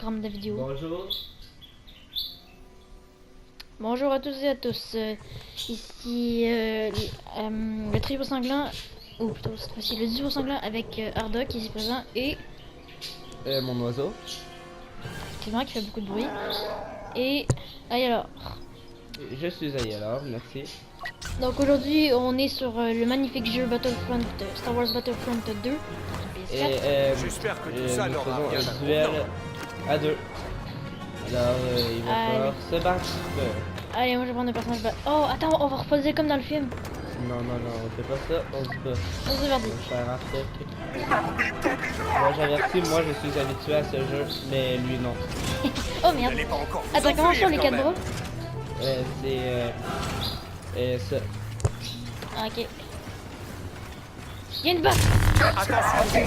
programme de la vidéo. Bonjour. Bonjour à tous et à tous. Ici le trio sanglant, ou plutôt cette fois-ci le duo sanglant avec Arda qui est ici présent et Mon oiseau. Clément qui fait beaucoup de bruit. Et alors. Je suis Ayala, merci. Donc aujourd'hui on est sur le magnifique jeu Battlefront, Star Wars Battlefront 2. Et J'espère que tout nous ça leur a faisons bien un duel à deux. Alors il va Allez. falloir se battre. Allez, moi je vais prendre un personnage. Oh attends, on va reposer comme dans le film. Non, on fait pas ça, on se bat. On se parti. Mon cher Arthur. Moi j'avertis, moi je suis habitué à ce jeu, mais lui non. Oh merde. N'allez pas encore vous Attends, comment enfuir, sont les quand 4 même. bras? C'est ça. Ah, ok. Il y a une balle. Attention,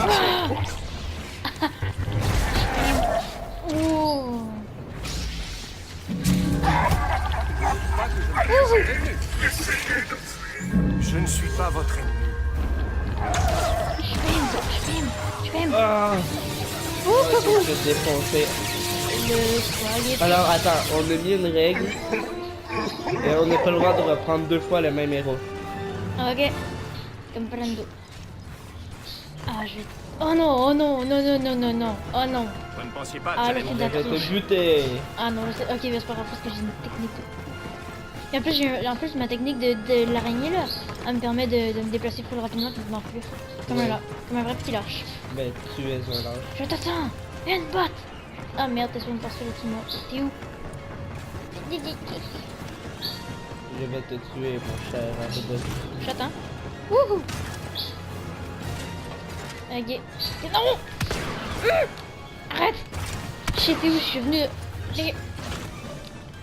Ouh. je ne suis pas votre ennemi. Je filme. Ah, Ouh, coucou. je suis défoncé. Le soir, Alors attends, on a mis une règle. Et on n'a pas le droit de reprendre deux fois le même héros. ok. Comprendo. Ah, je vais... Oh non, oh non, non, non, non, non, non. Oh non. Vous ne pensiez pas Ah, que là, j'allais c'est de Je la vais triche. te buter. Ah non, ok, mais c'est pas grave parce que j'ai une technique. Et en plus, ma technique de l'araignée là, elle me permet de me déplacer plus rapidement et de m'enfuir. Ouais. Comme un vrai petit lâche. Mais tu es un lâche. Je t'attends. Viens te battre. Ah merde, t'es sur une parcelle au-dessus de moi. T'es où? Je vais te tuer, mon cher Arthur. J'attends. Wouhou. Ok. Non. Arrête. Je sais où je suis venu. Les...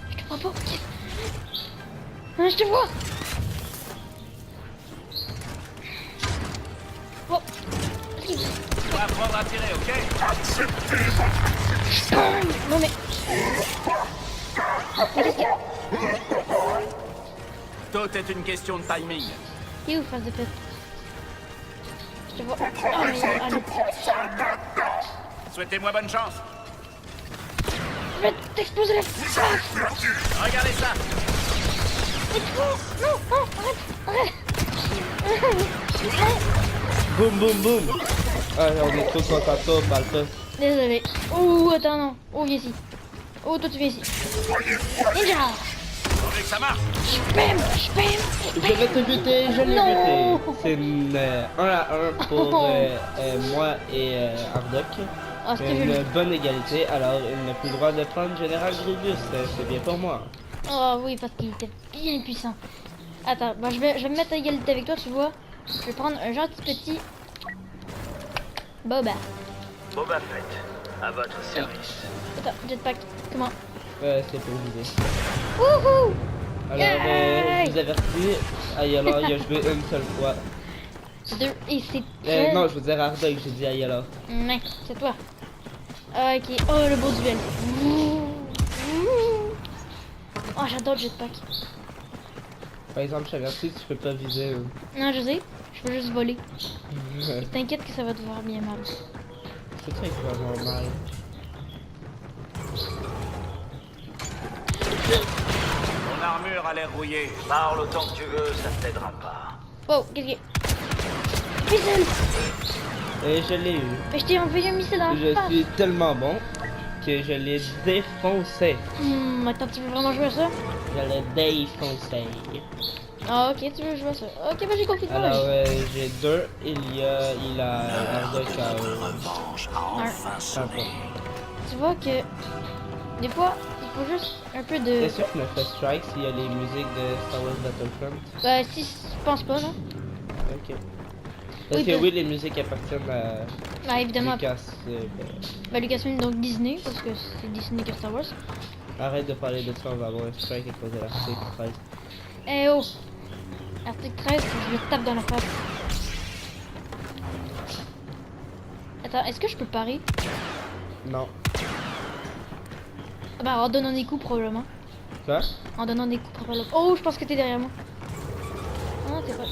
Je te vois pas. Non, je te vois. Oh. Tu vas apprendre à tirer, ok? Non mais... Tout est une question de timing. T'es où, face de pute? Je te vois. Oh mais... Allez. Souhaitez-moi bonne chance. Je vais t'exploser la face. Regardez ça. Non, non, arrête. Boum, boum, boum. Ah, on est trop content de toi, Balta. Désolé. Oh, attends, non. Oh, viens ici. Oh, toi, tu viens ici. Ninja. Attendez que ça marche. Je Je vais te buter, je l'ai Non. buté. C'est une 1 à 1 pour moi et Ardoc. Oh, C'est c'était joli. une bonne égalité, alors il n'a plus le droit de prendre Général Grievous. C'est bien pour moi. Oh, oui, parce qu'il était bien puissant. Attends, bah, je vais me mettre à égalité avec toi, tu vois. Je vais prendre un gentil petit... Boba. Boba Fett, à votre service. Attends, jetpack. Comment? C'est pour l'idée. Wouhou. Alors, Yay. je vous avertis, Ayala, il a joué une seule fois. Deux. Et c'est très... Non, je veux dire Ardoc, j'ai dit Ayala. Ouais, c'est toi. Ok. Oh, le beau duel. Oh, j'adore le jetpack. Par exemple, je t'avertis, tu peux pas viser. Non, je sais. Je peux juste voler. T'inquiète que ça va te faire bien mal. C'est toi qui vas avoir mal. Ton armure a l'air rouillée. Parle autant que tu veux, ça ne t'aidera pas. Oh, qu'est-ce qu'il y a? Missile. Et je l'ai eu. Mais je t'ai envoyé un missile dans la Je face. suis tellement bon que je l'ai défoncé. Attends, tu veux vraiment jouer à ça? Je l'ai défoncé. Ah, ok, tu veux jouer à ça. Ok, bah j'ai compris. Alors, j'ai deux. Il a Ardoc à un point. Tu vois que des fois, il faut juste un peu de... C'est sûr que me fait strike s'il y a les musiques de Star Wars Battlefront. Bah, si, je pense pas, non? Ok. Parce Oui, que parce- oui, les musiques appartiennent à Bah, évidemment. Lucas. Bah, Lucasfilm, donc Disney, parce que c'est Disney que Star Wars. Arrête de parler de ça, on va avoir un strike à cause de l'article 13. Eh oh! Article 13, je le tape dans la face. Attends, est-ce que je peux parer? Non. Ah bah, en donnant des coups, probablement. Quoi? En donnant des coups, probablement. Oh, je pense que t'es derrière moi. Non, t'es pas...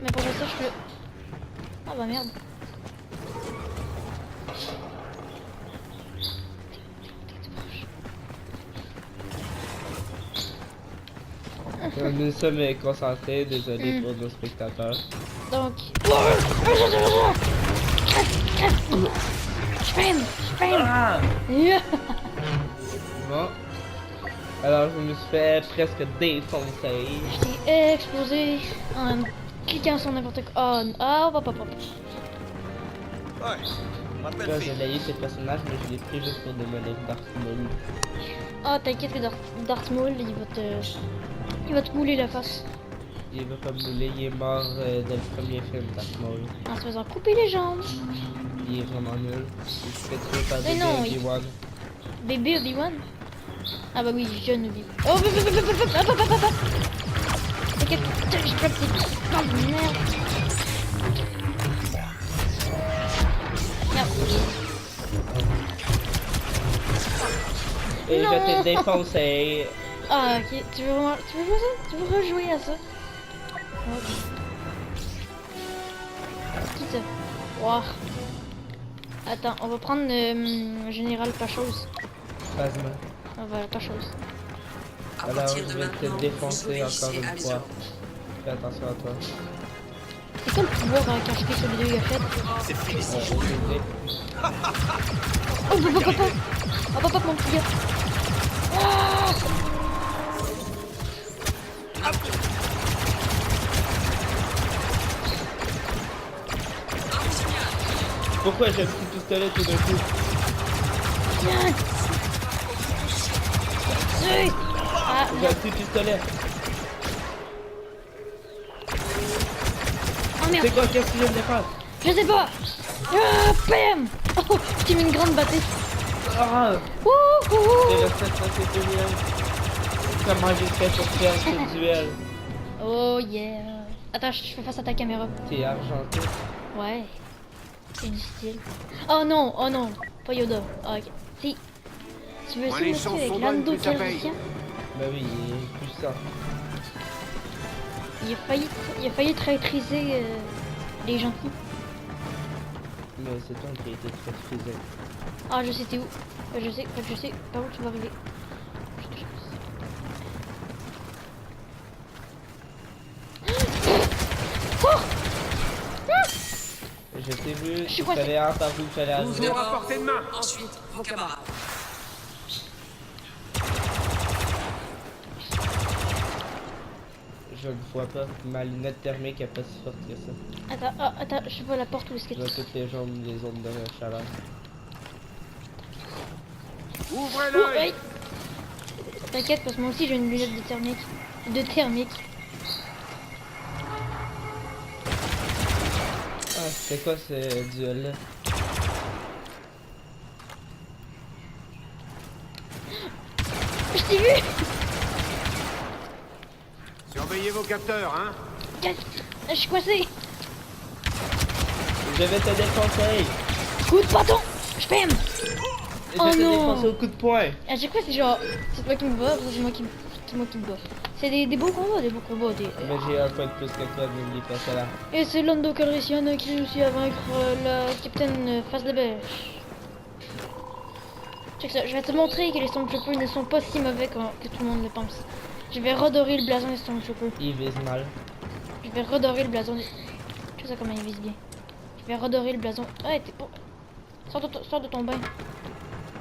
Mais pour ça, je peux... bah merde. Nous sommes concentrés, désolé pour nos spectateurs. Donc... Crève. Yeah. Bon. Alors je me suis fait presque défoncer. Je t'ai explosé en cliquant sur n'importe quoi. Oh, hop. Ouais, on m'appelle Là Phil. j'ai layé ces personnages mais je l'ai pris juste pour démolir Darth Maul. Oh, t'inquiète que Darth Maul, il va te mouler la face. Il veut pas me mouler, il est mort dans le premier film Darth Maul. En se faisant couper les jambes. Il est vraiment nul. Il se fait tuer par Mais des non, Obi-Wan. Bébé Obi-Wan. Ah bah oui, jeune Obi-Wan. Oh, hop. T'inquiète, je peux pas de merde. Merde. Et Non. je t'ai défoncé. Ah ok, tu veux jouer ça? Tu veux rejouer à ça? Ok. Qui ça? Wow. Attends, on va prendre Général pas chose. Phasma. Ah, voilà, pas chose. Alors je vais te défoncer encore une fois. Fais attention à toi. C'est quoi le pouvoir quand je fais ce vidéo il a fait? C'est Phil ici. Désolé. Oh, papa, mon petit gars. Ah. Pourquoi j'ai un petit pistolet tout d'un coup? Tiens. Tue. Ah, J'ai un petit pistolet. oh C'est merde, quoi? Qu'est-ce que tu viens de faire? je sais pas. Ah, bam. Oh, j'ai mis une grande bâtée. Ah! Ouh, ouh, C'est ouh. le 7 duel. Comment j'ai fait pour faire ce duel? Oh yeah. Attends, je fais face à ta caméra. T'es argenté. Ouais. C'est du style. Oh non, pas Yoda. Ah, ok. Si. Tu veux Moins aussi les me chances tuer avec sont bonnes, Lando plus ça paye. Calrissian? Bah oui, il est puissant. Il a failli traîtriser les gentils. Mais c'est toi qui a été très physique. Ah, je sais t'es où. Je sais par où tu vas arriver. Je t'ai vu, Je suis tu coincé. savais par où tu allais arriver. Toujours à portée de main. Ensuite, vos camarades. Je ne vois pas. Ma lunette thermique est pas si forte que ça. Attends, je vois la porte où est-ce que Je vois toutes les zones de chaleur. Ouvrez Ouh, l'œil. hey. T'inquiète, parce que moi aussi j'ai une lunette de thermique. Ah, c'est quoi ce duel-là? Je t'ai vu. Surveillez vos capteurs, hein. Je suis coincé. Je vais te défoncer! Coup de bâton. Je t'aime. Je Oh vais te non. défoncer au coup de poing! À chaque fois c'est genre, c'est toi qui me bats, c'est moi qui me bats. C'est des beaux combats, Mais j'ai un point de plus que toi, n'oublie pas cela. Et c'est Lando Calrissian qui réussit à vaincre la capitaine Face de Bêche. Check ça, je vais te montrer que les Stormtroopers ne sont pas si mauvais que tout le monde le pense. Je vais redorer le blason des Stormtroopers. Il vise mal. Je vais redorer le blason des... Check ça comment il vise bien. Je vais redorer le blason... Ah, t'es pas... Sors de ton bain.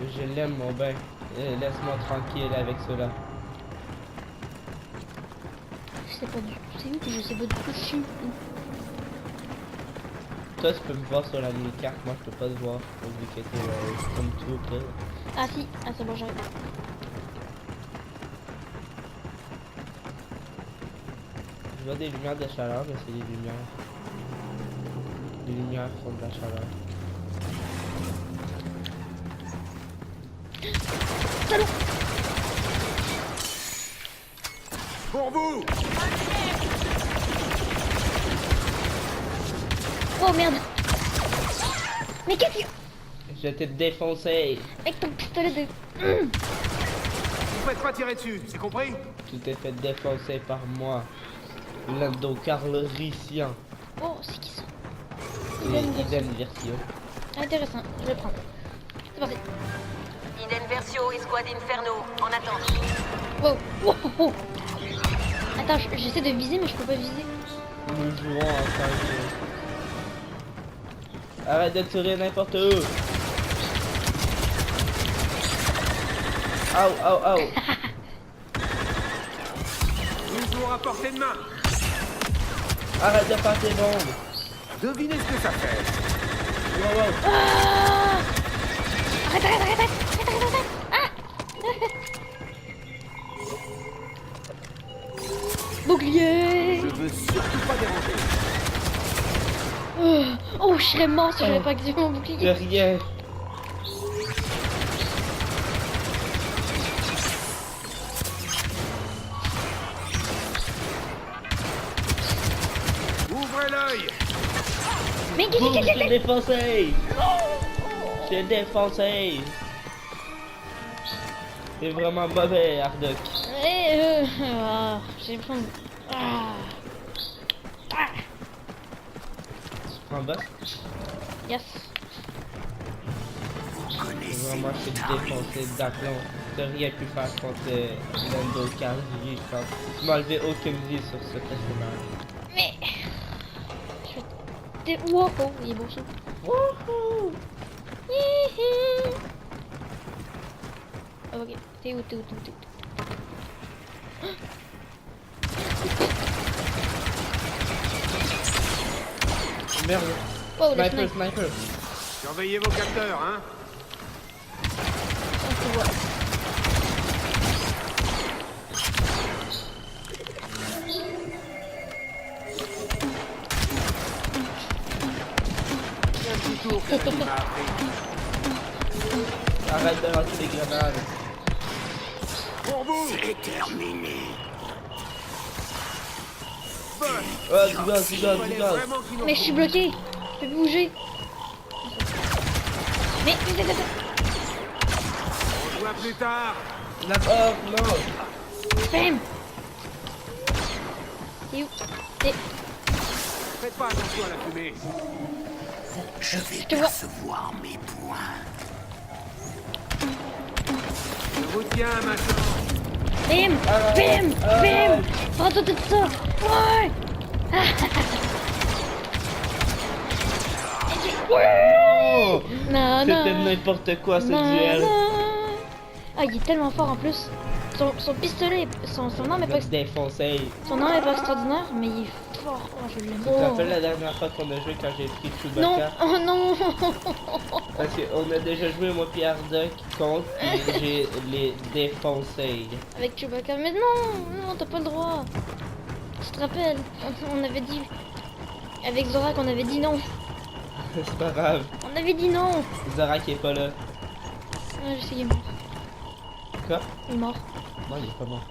Je l'aime mon bain. Laisse-moi tranquille avec cela. Je sais pas du tout c'est où, puis je sais pas du tout je suis où. Toi tu peux me voir sur la mini-carte, moi je peux pas te voir. Vu que t'es comme tout près. Ah si, ah c'est bon j'arrive. Je vois des lumières de chaleur, mais c'est des lumières. Les lumières font de la chaleur. Salaud. Pour vous. Oh merde. Mais qu'est-ce que... Je t'ai défoncé! Avec ton pistolet de... Vous faites pas tirer dessus, c'est compris? Tu t'es fait défoncer par moi. Lando Calrissian. Oh, c'est qui ça? Iden Versio. Intéressant, je vais le prendre. C'est parti. Iden Versio, Escouade Inferno, en attente. Wow, wow, wow. Attends, j'essaie de viser, mais je peux pas viser. Nous jouons en 5 Arrête de tirer n'importe où. Au. Nous jouons à portée de main. Arrête de faire tes bombes. Devinez ce que ça fait. Wow. Ah arrête. Ah Bouclier. Je veux surtout pas déranger. Oh, je serais mort si j'avais pas activé mon bouclier. De rien. Ouvrez l'œil. Mais Boum, je t'ai défoncé. J'ai défoncé. C'est vraiment mauvais, Hardock. J'ai l'impression de... Ah. En bas. Yes. Vraiment, je t'ai défoncé d'aplomb. T'as rien pu faire contre Lando Calrissian, je pense. Tu m'as enlevé aucune vie sur ce personnage. Mais... Wow, oh, il est beau ça. Wouhou! Hihi. Ok, t'es où Merde. Oh, le Sniper, sniper. sniper. Surveillez vos capteurs, hein. On se voit. Un petit tour que tu m'as appris. Arrête de lancer des grenades. Pour vous. Oh, du gaz. Fallait vraiment qu'ils nous Mais je suis bloqué. Je peux plus bouger. Mais... On voit plus tard. Oh, non. Bam. T'es où T'es... Faites pas attention à la fumée. Je te vois. Je vous tiens maintenant. Bam. Prends-toi tout ça. Ouais. Oh! Non, C'était non. n'importe quoi ce Non, duel. non. Ah, il est tellement fort en plus. Son pistolet, son arme est pas, Défoncé. son arme est pas extraordinaire, mais il est fort. Oh, je l'aime. Tu te rappelles la dernière fois qu'on a joué quand j'ai pris Non, Chewbacca? oh non. Parce qu'on a déjà joué moi puis Hardock contre et j'ai les défoncés. Avec Chewbacca, mais non, t'as pas le droit. Tu te rappelles, on avait dit, avec Zorak, on avait dit non. C'est pas grave. On avait dit non. Zorak est pas là. Ah, je sais, il est mort. Quoi? Il est mort. Non, il est pas mort.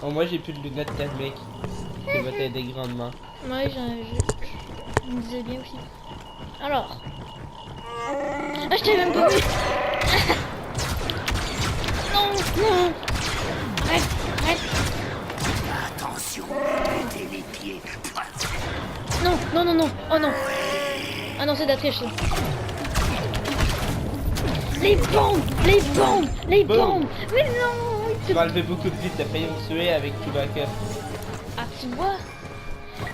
Au moins j'ai plus de lunettes thermiques. Ça va t'aider grandement. Ouais, je me disais bien aussi. Alors. Ah, je t'avais même pas vu. Non. Arrête. Attention, mettez les pieds. Non. Oh non. Ah non, c'est de la triche, ça. Les bombes. Mais non. Tu m'as enlevé beaucoup de vie, t'as failli me tuer avec Chewbacca. Ah, tu vois.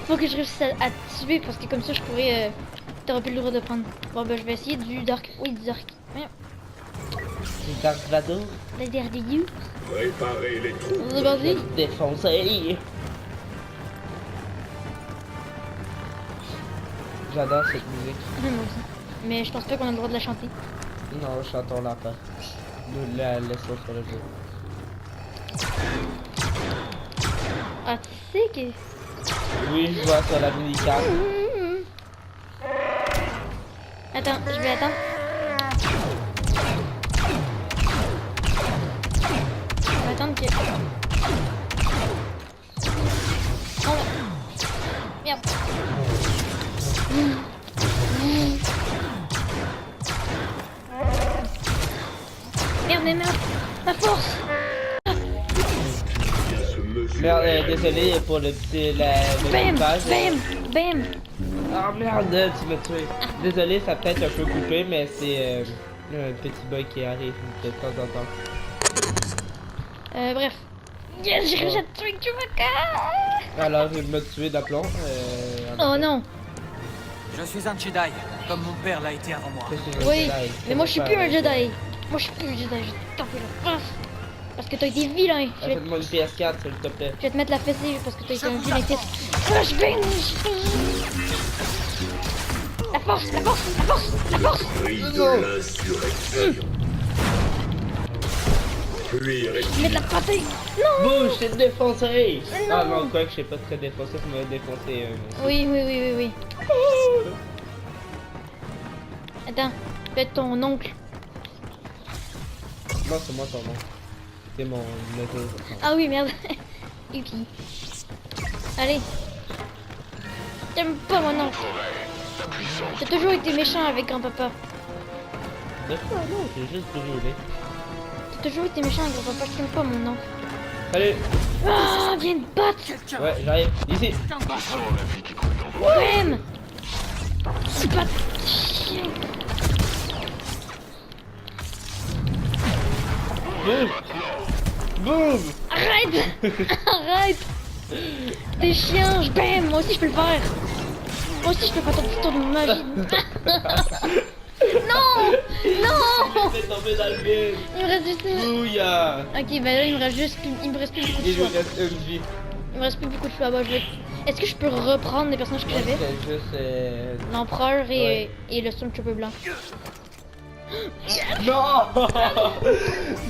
Faut que je réussisse à te tuer parce que comme ça je pourrais... T'aurais plus le droit de prendre. Bon bah je vais essayer du Dark. Oui, du Dark. Voyons. C'est Dark Vador. La dernière des you. Préparez les troupes. On est parti. Défoncé. J'adore cette musique. Moi aussi. Mais je pense pas qu'on a le droit de la chanter. Non, chantons-la pas. Nous la laissons sur le jeu. Ah, tu sais que... Oui, je vois sur la mini-carte. Attends, je vais attendre. Je vais attendre que... Oh. Merde. Merde. Ma force. Merde, désolé pour le petit... le Bam! montage. Bam! Bam! Ah merde, tu m'as tué. Désolé, ça peut être un peu coupé, mais c'est un petit bug qui arrive de temps en temps. Bref. Yes, j'ai réussi à tuer Chewbacca! Alors, il m'a tué d'aplomb. Oh non! Je suis un Jedi, comme mon père l'a été avant moi. Oui, mais moi je suis plus un Jedi. Moi je suis plus un Jedi, je vais te taper la face. Parce que t'as été vilain. Je vais, Achète-moi une PS4, s'il te plaît. je vais te mettre la fessée parce que t'as été un vilain. Flashbang! La force, la force, la force, la force! Prix de l'insurrection. Puis Je mets de la pâtée! Non! Bouge, je t'ai défoncé! Non. Ah non, quoi que je sais pas très défoncé, ça m'a défoncé. Oui, oui, oui, oui, oui. Attends, je vais être ton oncle. Non, c'est moi ton nom. C'est mon neveu. Ah oui, merde. Yuki. Allez. T'aimes pas mon oncle. T'as toujours été méchant avec grand-papa. De quoi, non, j'ai juste brûlé. T'as toujours été méchant avec grand-papa, je t'aime pas mon oncle. Salut! Ah, viens de battre! Ouais, j'arrive. Ici! Bam! C'est pas chien. Boum! Boum! Arrête! Arrête! T'es chiant, je bam! Moi aussi je peux le faire! Moi aussi je peux faire ton petit tour de magie! Non! Non! Je vais tomber dans le vide! Il me reste juste une... Bouya! Ok, bah là il me reste juste... Il me reste plus beaucoup de Il nous choix. reste une vie. Il me reste plus beaucoup de choix. Bah, je vais... Est-ce que je peux reprendre les personnages que j'avais? C'est juste... L'empereur Ouais. et le Stormtrooper blanc. Non!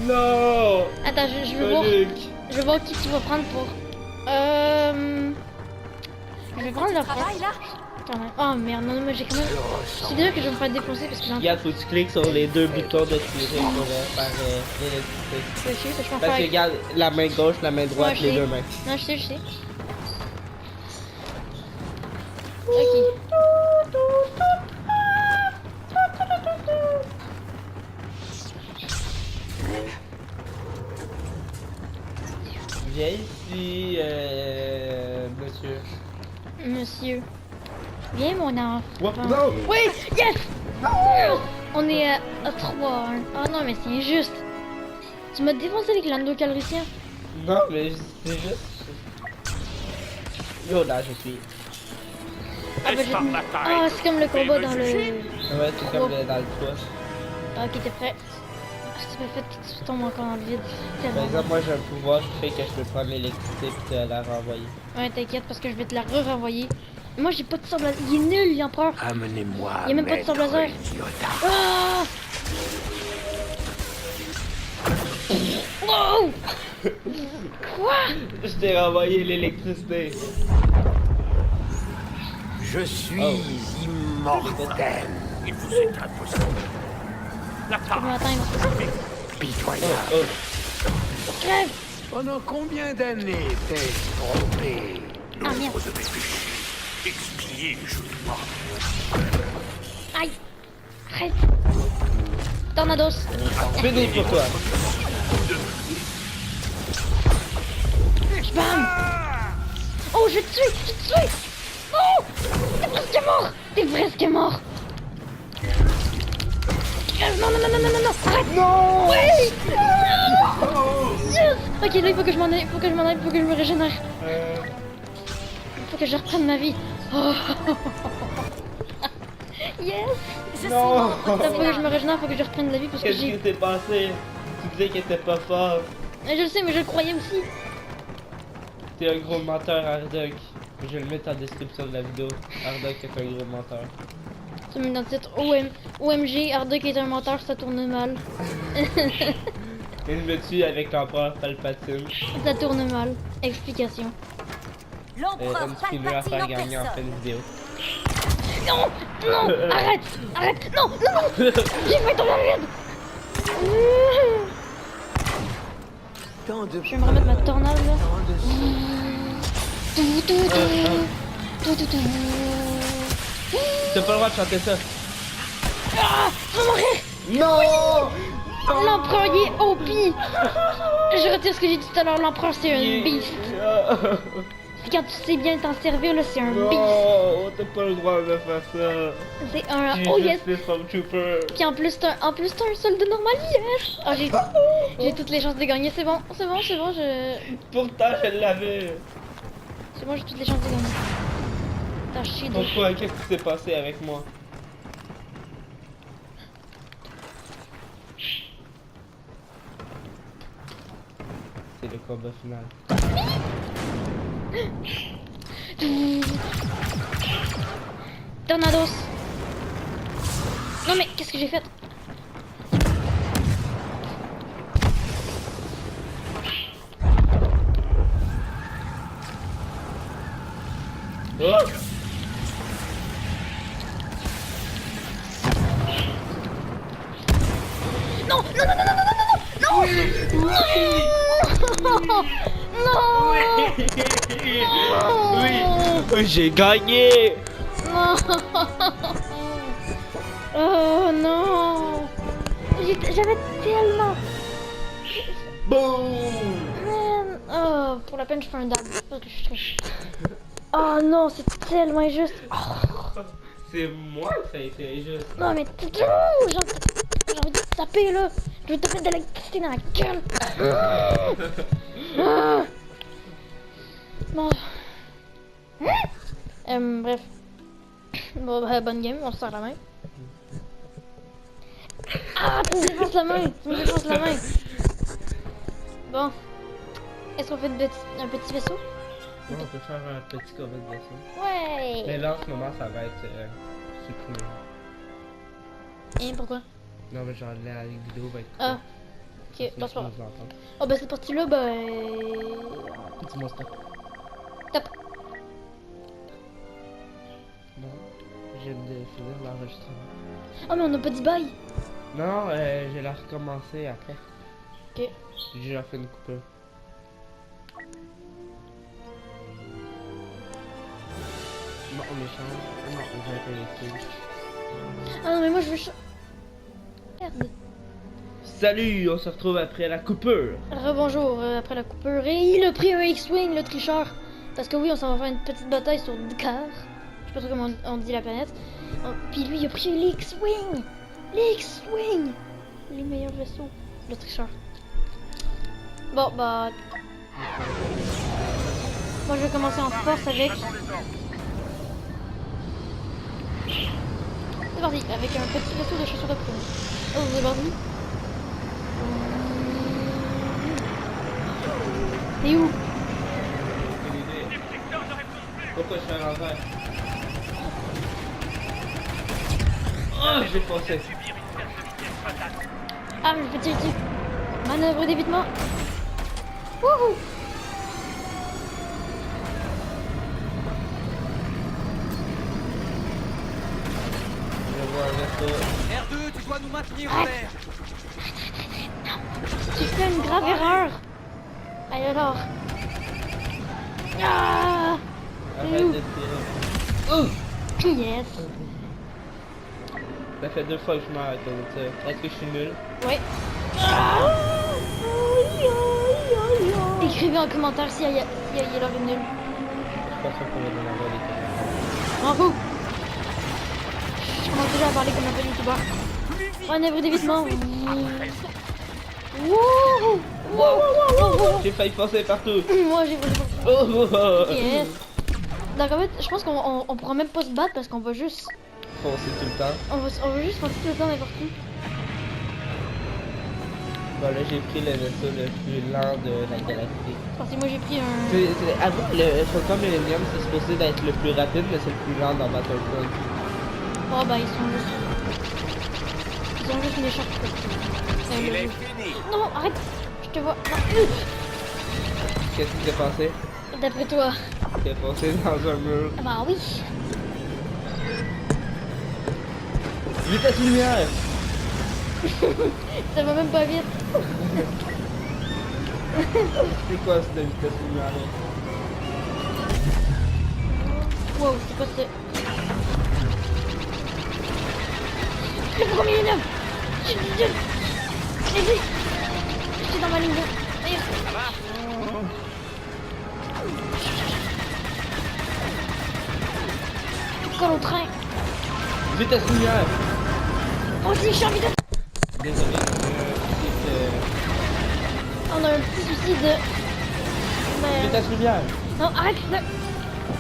Non! Attends, je veux voir... Luc! Je vais voir qui tu vas prendre pour... Je vais prendre l'empereur. Quand même. Oh merde, non, mais j'ai quand même... C'est déjà que je vais me faire défoncer parce que l'empereur... Regarde, faut que tu cliques sur les deux boutons de tirer pour faire l'électricité. Je sais, je peux Parce que faire... regarde, la main gauche, la main droite, Ouais, je les sais. deux mains. Non, je sais, je sais. Ok. Viens ici, monsieur. Monsieur. Viens, mon enfant. What? Non! Oui! Yes! On est à 3. Ah non, mais c'est injuste. Tu m'as défoncé avec l'ando calricien. Non, mais c'est juste... Yo, là, je suis... Ah, bah, ah, c'est comme le combat dans le... Ouais, c'est comme dans le toit. Ah, ok, t'es prêt? Ah, c'est pas fait que tu tombes encore dans le vide. Par exemple, moi j'ai un pouvoir qui fait que je peux prendre l'électricité et te la renvoyer. Ouais, t'inquiète, parce que je vais te la re-renvoyer. Moi, j'ai pas de sable laser. Il est nul, l'empereur. Amenez-moi. Il y a même pas de sable laser. Ah! Wow! Quoi? Je t'ai renvoyé l'électricité. Je suis Oh. immortel. Il vous est impossible. Je peux m'atteindre. Pitoyable. Oh, Crève! Pendant combien d'années t'ai-je trompé? Ah, merde. Nombre de péchés. Expié, je crois. Aïe! Arrête! Tornados! fini pour toi. Bam! Oh, je te tue! Je te tue! Oh! T'es presque mort! T'es presque mort! Non, non, non, non, non, non, non! Arrête! Non! Oui! Non! Yes! Ok, là, il faut que je m'en aille, il faut que je m'en aille, il faut que je me régénère. Il faut que je reprenne ma vie. Oh. Yes! Non! Attends, faut que je me régénère, faut que je reprenne la vie parce que Qu'est-ce qui j'ai... s'est passé? Tu disais qu'il était pas fort. Je le sais, mais je le croyais aussi. T'es un gros menteur, Hardock. Je vais le mettre en description de la vidéo. Hardock est un gros menteur. Tu mets dans le titre OMG, Hardock est un menteur, ça tourne mal. Il me tue avec l'empereur Palpatine. Ça tourne mal. Explication. Inspire-le à faire gagner en fin de vidéo. Non! Non! Arrête! Arrête! Non! Non! Non! J'ai fait tomber la vide! Je vais me remettre ma tornade là. T'as pas le droit de chanter ça. Ah! Je vais mourir! Non! L'empereur, il est OP. Je retire ce que j'ai dit tout à l'heure. L'empereur, c'est un beast. Quand tu sais bien t'en servir, là, c'est un beast. Non, t'as pas le droit de faire ça. C'est un... J'ai Oh juste yes. des Stormtroopers. Puis en plus, t'as un soldat normal, yes. Ah, j'ai toutes les chances de gagner. C'est bon, Pourtant, je l'avais. C'est bon, j'ai toutes les chances de gagner. T'as chier de... Pourquoi? Qu'est-ce qui s'est passé avec moi? C'est le combat final. Tornados. Non mais qu'est-ce que j'ai fait? Oh! Non, non, non, non, non, non, non, non, non, non, Oui, j'ai gagné. non. Oh non. J'avais tellement. Boum! Man. Oh, pour la peine, je fais un dab. Parce que je suis très... Oh non, c'est tellement injuste. Oh. C'est moi que ça a été injuste. Non mais j'ai envie de te taper là. Je veux te mettre de l'électricité dans la gueule. Ah. Bon. Bref. Bon, bah, bonne game, on se serre la main. Ah, tu me défonces la main. Bon. Est-ce qu'on fait un petit vaisseau? On peut faire un petit combat de vaisseau. Ouais. Mais là, en ce moment, ça va être supprimé. Et pourquoi? Non, mais genre, la vidéo va être. Ah. Ok, bon, c'est pas grave. Vous entendre. Oh bah cette partie là, bah... Dis-moi stop. Top. Bon, je viens de finir l'enregistrement. Oh mais on n'a pas dit bye. Non, je vais la recommencer après. Ok. J'ai déjà fait une coupure. Non, on échange. Non, j'ai pas les filles. Ah non mais moi je veux... Merde. Salut, on se retrouve après la coupure. Rebonjour après la coupure. Et il a pris un X-Wing, le tricheur. Parce que oui, on s'en va faire une petite bataille sur Dakar. Je sais pas trop comment on dit la planète. Oh, puis lui, il a pris l'X-Wing. L'X-Wing. Les meilleurs vaisseaux. Le tricheur. Bon, bah... Moi, je vais commencer en force avec... C'est parti, avec un petit vaisseau de chasseurs de primes. Oh, c'est parti. T'es où? Pourquoi je fais un l'envers? Oh, j'ai foncé. Ah, je peux tirer dessus. Manœuvre d'évitement. Wouhou! Je vois un vaisseau. R2, tu dois nous maintenir en l'air. Tu fais une grave erreur. Allez alors. Ah! Arrête de tirer. Oh! Yes. Ça fait 2 fois que je meurs à cause de ça. Est-ce que je suis nul? Ouais. Écrivez en commentaire si il y a l'air de nul. Je suis pas sûr qu'on va en avoir des commentaires. M'en fous. Je commence déjà à parler comme un peu youtubeur. Manœuvre d'évitement. Wouhou! Wow. J'ai failli foncer partout. Moi j'ai voulu. Oh, oh, oh. Yes. Donc en fait, je pense qu'on pourra même pas se battre parce qu'on va juste... Foncer tout le temps. On va juste foncer tout le temps n'importe où. Bon là j'ai pris le vaisseau le plus lent de la galaxie. Parce que moi j'ai pris un... Avant le Photon Millennium c'est supposé d'être le plus rapide mais c'est le plus lent dans Battlefront. Oh bah ils sont juste méchants. Il est fini. Non, arrête. Je te vois. Non. Qu'est-ce qui s'est passé? D'après toi. T'es foncé dans un mur. Ah bah oui. Vitesse lumière! Ça va même pas vite. C'est quoi cette vitesse lumière là? Wow, c'est quoi ce... Le premier homme. Aidez. J'étais dans ma ligne de... Merde. Tu colles au train. Vitesse lumière. Moi aussi, je suis en vitesse. Désolé, On a un petit souci de... Mais... vitesse lumière. Non, arrête de...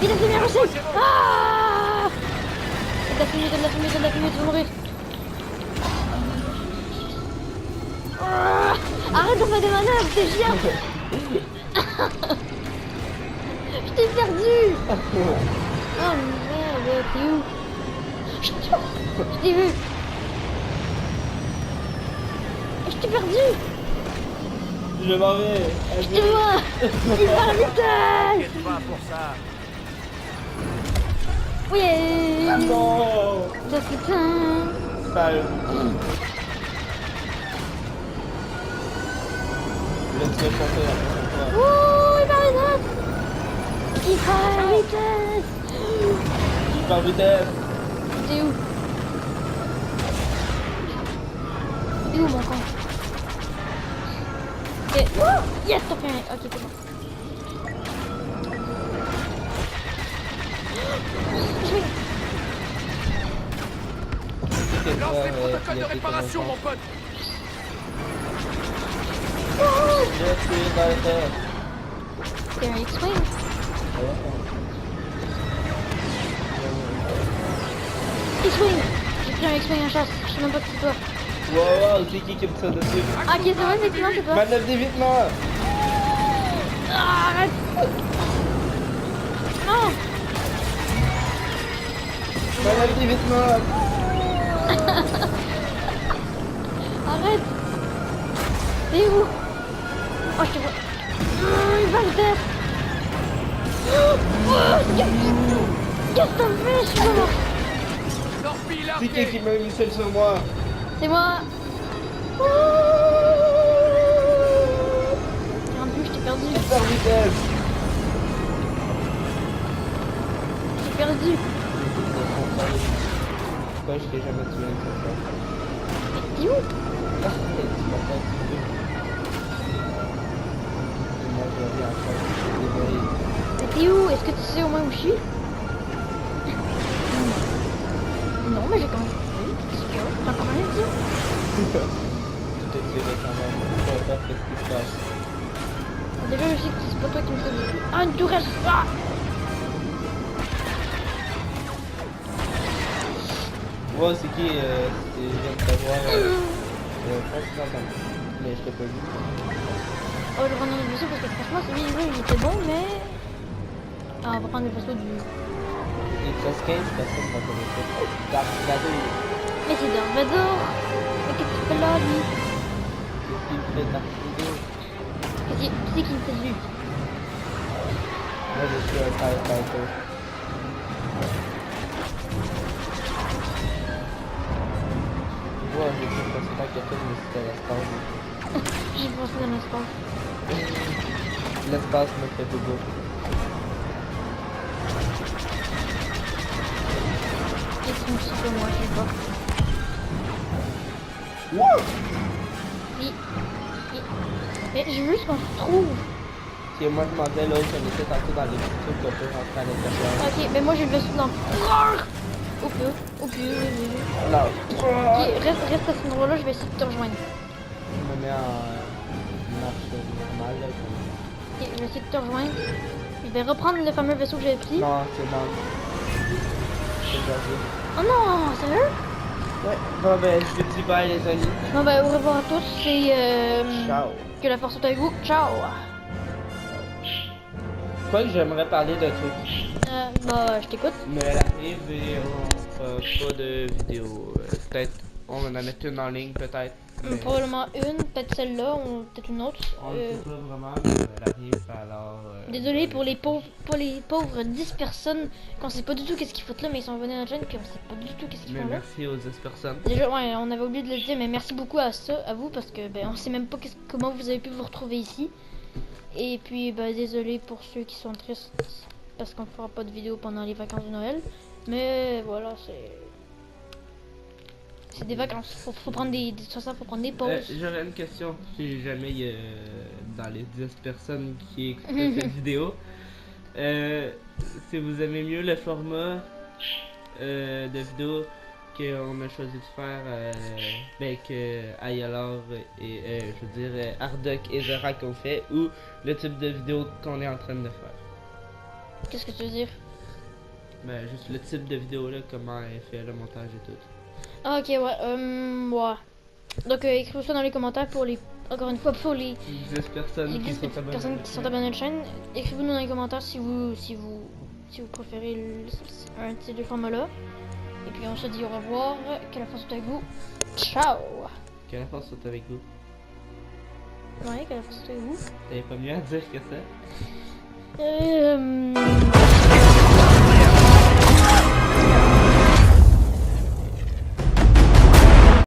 Vitesse lumière aussi. Ah! De la fumée, de la fumée, de la fumée, tu vas mourir. Ah! Arrête de faire des manœuvres, c'est chiant. Je t'ai perdu. Oh merde, t'es où? Je t'ai vu. Je t'ai perdu. Je m'en vais. Je te vois. Il va vite. T'inquiète pas pour ça. Oui. Non. Ça c'est un... Sale. Laisse-le chanter la prochaine fois. Ouh, il va vite. Il va à vitesse. Super vitesse. T'es où? T'es où mon con? Ok. Ouh, yes, t'as fait un... Ok, c'est bon. Je vais... Lance les protocoles de réparation, mon pote. Je suis dans le terre. C'est un X-Wing. X-Wing. J'ai pris un X-Wing en chasse. Je sais même pas que c'est toi. Wow, c'est qui me tire dessus? Ah, ok, c'est vrai, effectivement, c'est toi. Manœuvre d'évitement. Ah, arrête. Non. Manœuvre d'évitement. Arrête. T'es où? Oh, je te vois. Il va le faire. Qu'est-ce que t'as fait? Je suis mort. Torpille C'est qui larguée. m'a mis celle sur moi? C'est moi. En plus, je t'ai perdu. Super vitesse. J'ai perdu. Pourquoi je t'ai jamais tué une seule fois? T'es où? Ah, c'est pas ça, tu veux. Moi, je reviens après. Désolé. Mais t'es où? Est-ce que tu sais au moins où je suis? Non, mais j'ai quand même... T'as quand même dit? Tout est tiré quand même. Je sais pas qu'est-ce qui se passe. Déjà, je sais que c'est pas toi qui me fais dessus. Ah, une tourelle! Ah! Wow, c'est qui? Je viens de savoir. Pas si longtemps. Mais je t'ai pas vu. Oh, je vais prendre le vaisseau parce que franchement, celui-là, il était bon, mais... Ah, on va prendre le vaisseau du... Il te reste 15 personnes dans ton équipe. Dark Vador. Mais c'est Dark Vador! Mais qu'est-ce qu'il fait là, lui? Qu'est-ce qu'il fait Dark Vador? Qui c'est qui me fait lui? Moi, je suis un firefighter. Ouais, j'ai cru que c'était pas quelqu'un, mais c'était l'espace. J'ai pensé dans l'espace. L'espace me fait bobo. Qu'est-ce que c'est que moi, je sais pas. Oui. Mais je veux juste qu'on se trouve. Si moi je demandais là, on était tantôt dans les petits trucs qu'on peut rentrer à l'intérieur. Ok, mais moi j'ai le vaisseau dans... Au pieu, au pieu, Là, Ok, reste à cet endroit-là, je vais essayer de te rejoindre. je me mets en marche normale là. Ok, je vais essayer de te rejoindre. Je vais reprendre le fameux vaisseau que j'avais pris. Non, c'est bon. C'est perdu. Oh non, sérieux? Ouais, bon ben je vous dis bye les amis. Bon bah au revoir à tous et Ciao. que la force soit avec vous. Ciao. Quoi que j'aimerais parler de trucs. Bah je t'écoute. Mais elle arrive et on fera pas de vidéo. Peut-être on va en mettre une en ligne peut-être. Mais Probablement une, peut-être celle-là, ou peut-être une autre. on ne sait pas vraiment, mais elle arrive alors. Désolé pour les pauvres 10 personnes qu'on sait pas du tout qu'est-ce qu'ils foutent là, mais ils sont venus à la chaîne puis on sait pas du tout qu'est-ce qu'ils Mais font là. merci aux 10 personnes. Déjà, ouais, on avait oublié de le dire, mais merci beaucoup à vous, parce que ben, on sait même pas comment vous avez pu vous retrouver ici. Et puis, bah, désolé pour ceux qui sont tristes, parce qu'on fera pas de vidéo pendant les vacances de Noël. Mais voilà, C'est des vacances. Faut prendre des. De toute façon, faut prendre des pauses. J'aurais une question, si jamais il y a dans les 10 personnes qui écoutent cette vidéo, si vous aimez mieux le format de vidéo qu'on a choisi de faire, ben que Ayalor et je veux dire Hardock et Zorak ont fait, ou le type de vidéo qu'on est en train de faire. Qu'est-ce que tu veux dire? Ben juste le type de vidéo là, comment elle fait le montage et tout. Ah, ok, ouais. Ouais. Donc, écrivez ça dans les commentaires pour les. Encore une fois, pour les 10 personnes les qui 10 sont abonnées. personnes qui sont abonnées à la chaîne. Écrivez-nous dans les commentaires si vous préférez un de ces deux formats-là. Et puis, on se dit au revoir. Que la force soit avec vous. Ciao! Que la force soit avec vous. Ouais, que la force soit avec vous. T'avais pas mieux à dire que ça?